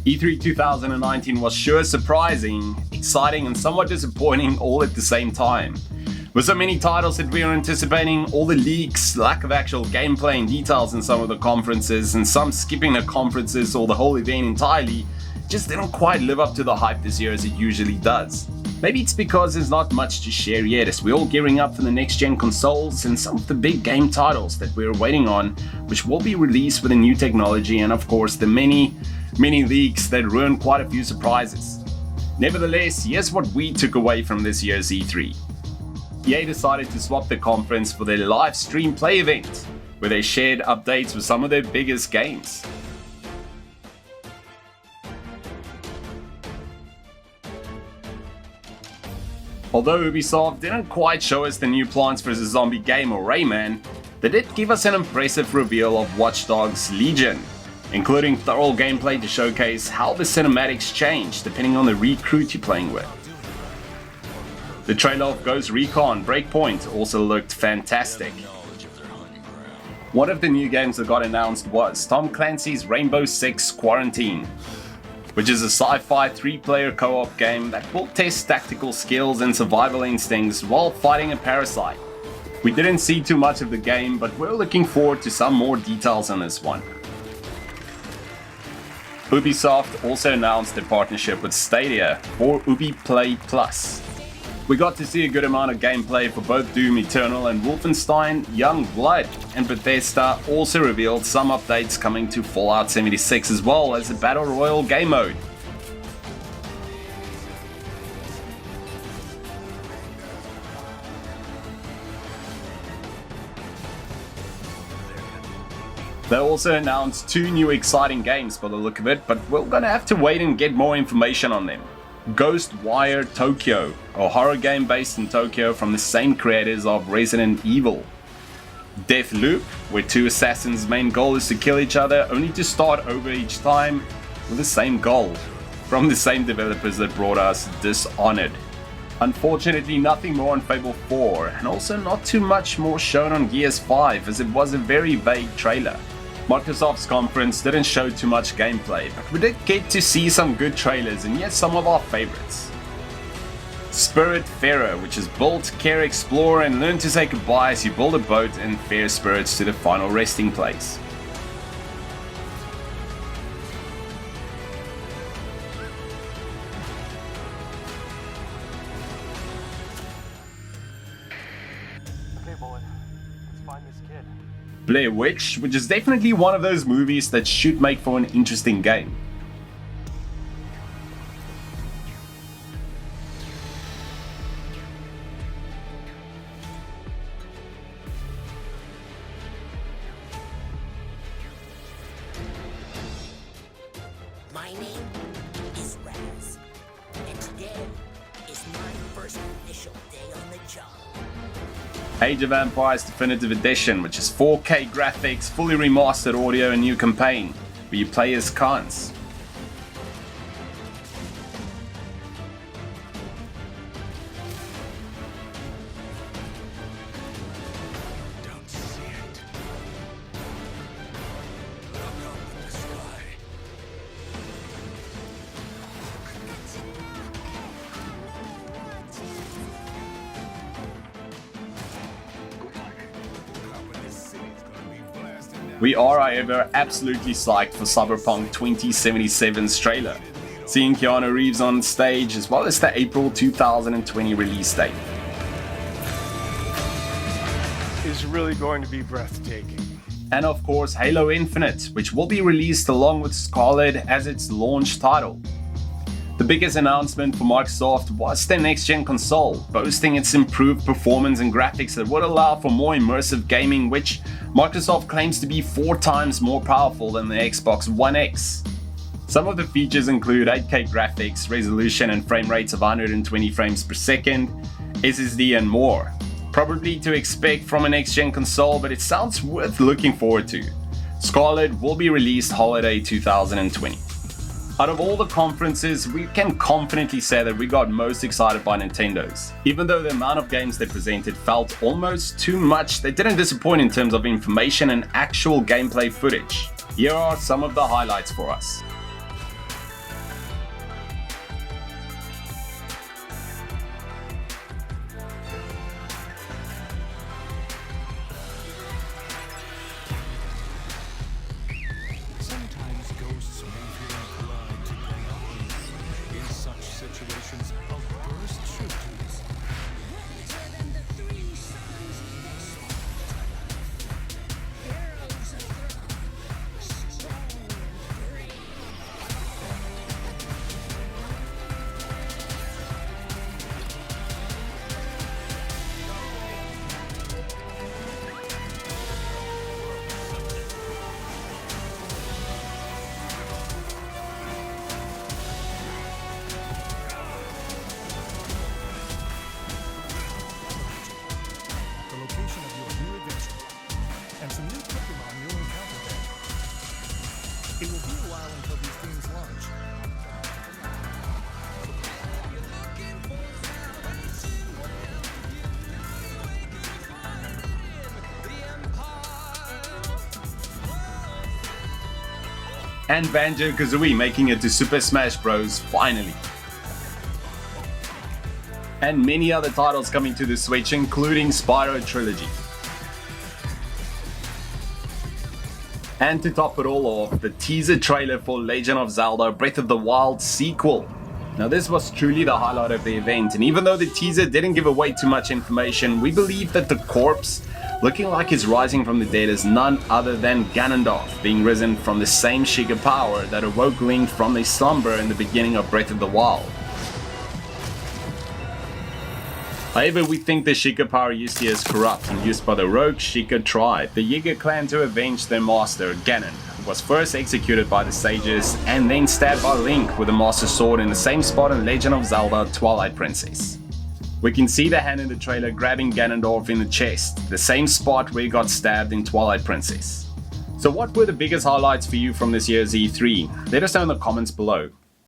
E3 2019 was sure surprising, exciting and somewhat disappointing all at the same time. With so many titles that we were anticipating, all the leaks, lack of actual gameplay and details in some of the conferences, and some skipping the conferences or the whole event entirely, just didn't quite live up to the hype this year as it usually does. Maybe it's because there's not much to share yet as we're all gearing up for the next gen consoles and some of the big game titles that we're waiting on, which will be released with the new technology, and of course the many leaks that ruin quite a few surprises. Nevertheless, here's what we took away from this year's E3. EA decided to swap the conference for their live stream play event, where they shared updates with some of their biggest games. Although Ubisoft didn't quite show us the new Plants vs Zombie game or Rayman, they did give us an impressive reveal of Watchdogs Legion, including thorough gameplay to showcase how the cinematics change depending on the recruit you're playing with. The trailer of Ghost Recon Breakpoint also looked fantastic. One of the new games that got announced was Tom Clancy's Rainbow Six Quarantine, which is a sci-fi 3-player co-op game that will test tactical skills and survival instincts while fighting a parasite. We didn't see too much of the game, but we're looking forward to some more details on this one. Ubisoft also announced a partnership with Stadia for Ubi Play Plus. We got to see a good amount of gameplay for both Doom Eternal and Wolfenstein Youngblood, and Bethesda also revealed some updates coming to Fallout 76 as well as a Battle Royale game mode. They also announced 2 new exciting games by the look of it, but we're gonna have to wait and get more information on them. Ghostwire Tokyo, a horror game based in Tokyo from the same creators of Resident Evil. Deathloop, where 2 assassins' main goal is to kill each other only to start over each time with the same goal, from the same developers that brought us Dishonored. Unfortunately, nothing more on Fable 4, and also not too much more shown on Gears 5 as it was a very vague trailer. Microsoft's conference didn't show too much gameplay, but we did get to see some good trailers and yet some of our favorites. Spiritfarer, which is build, care, explore and learn to say goodbye as you build a boat and fare spirits to the final resting place. Okay, boy, let's find this kid. Blair Witch, which is definitely one of those movies that should make for an interesting game. My name is Raz, and today is my first official day on the job. Age of Empires Definitive Edition, which is 4K graphics, fully remastered audio and new campaign, where you play as Khans. Don't see it. Look up at the sky. We are, however, absolutely psyched for Cyberpunk 2077's trailer, seeing Keanu Reeves on stage as well as the April 2020 release date. Is really going to be breathtaking. And of course Halo Infinite, which will be released along with Scarlet as its launch title. The biggest announcement for Microsoft was their next-gen console, boasting its improved performance and graphics that would allow for more immersive gaming, which Microsoft claims to be 4 times more powerful than the Xbox One X. Some of the features include 8K graphics, resolution and frame rates of 120 frames per second, SSD and more. Probably to expect from a next-gen console, but it sounds worth looking forward to. Scarlet will be released holiday 2020. Out of all the conferences, we can confidently say that we got most excited by Nintendo's. Even though the amount of games they presented felt almost too much, they didn't disappoint in terms of information and actual gameplay footage. Here are some of the highlights for us. and Banjo-Kazooie making it to Super Smash Bros. Finally. And many other titles coming to the Switch, including Spyro Trilogy. And to top it all off, the teaser trailer for Legend of Zelda Breath of the Wild sequel. Now this was truly the highlight of the event, and even though the teaser didn't give away too much information, we believe that the corpse looking like he's rising from the dead is none other than Ganondorf, being risen from the same Sheikah power that awoke Link from his slumber in the beginning of Breath of the Wild. However, we think the Sheikah power used here is corrupt and used by the rogue Sheikah tribe, the Yiga clan, to avenge their master, Ganon, who was first executed by the sages and then stabbed by Link with a master sword in the same spot in Legend of Zelda Twilight Princess. We can see the hand in the trailer grabbing Ganondorf in the chest, the same spot where he got stabbed in Twilight Princess. So what were the biggest highlights for you from this year's E3? Let us know in the comments below.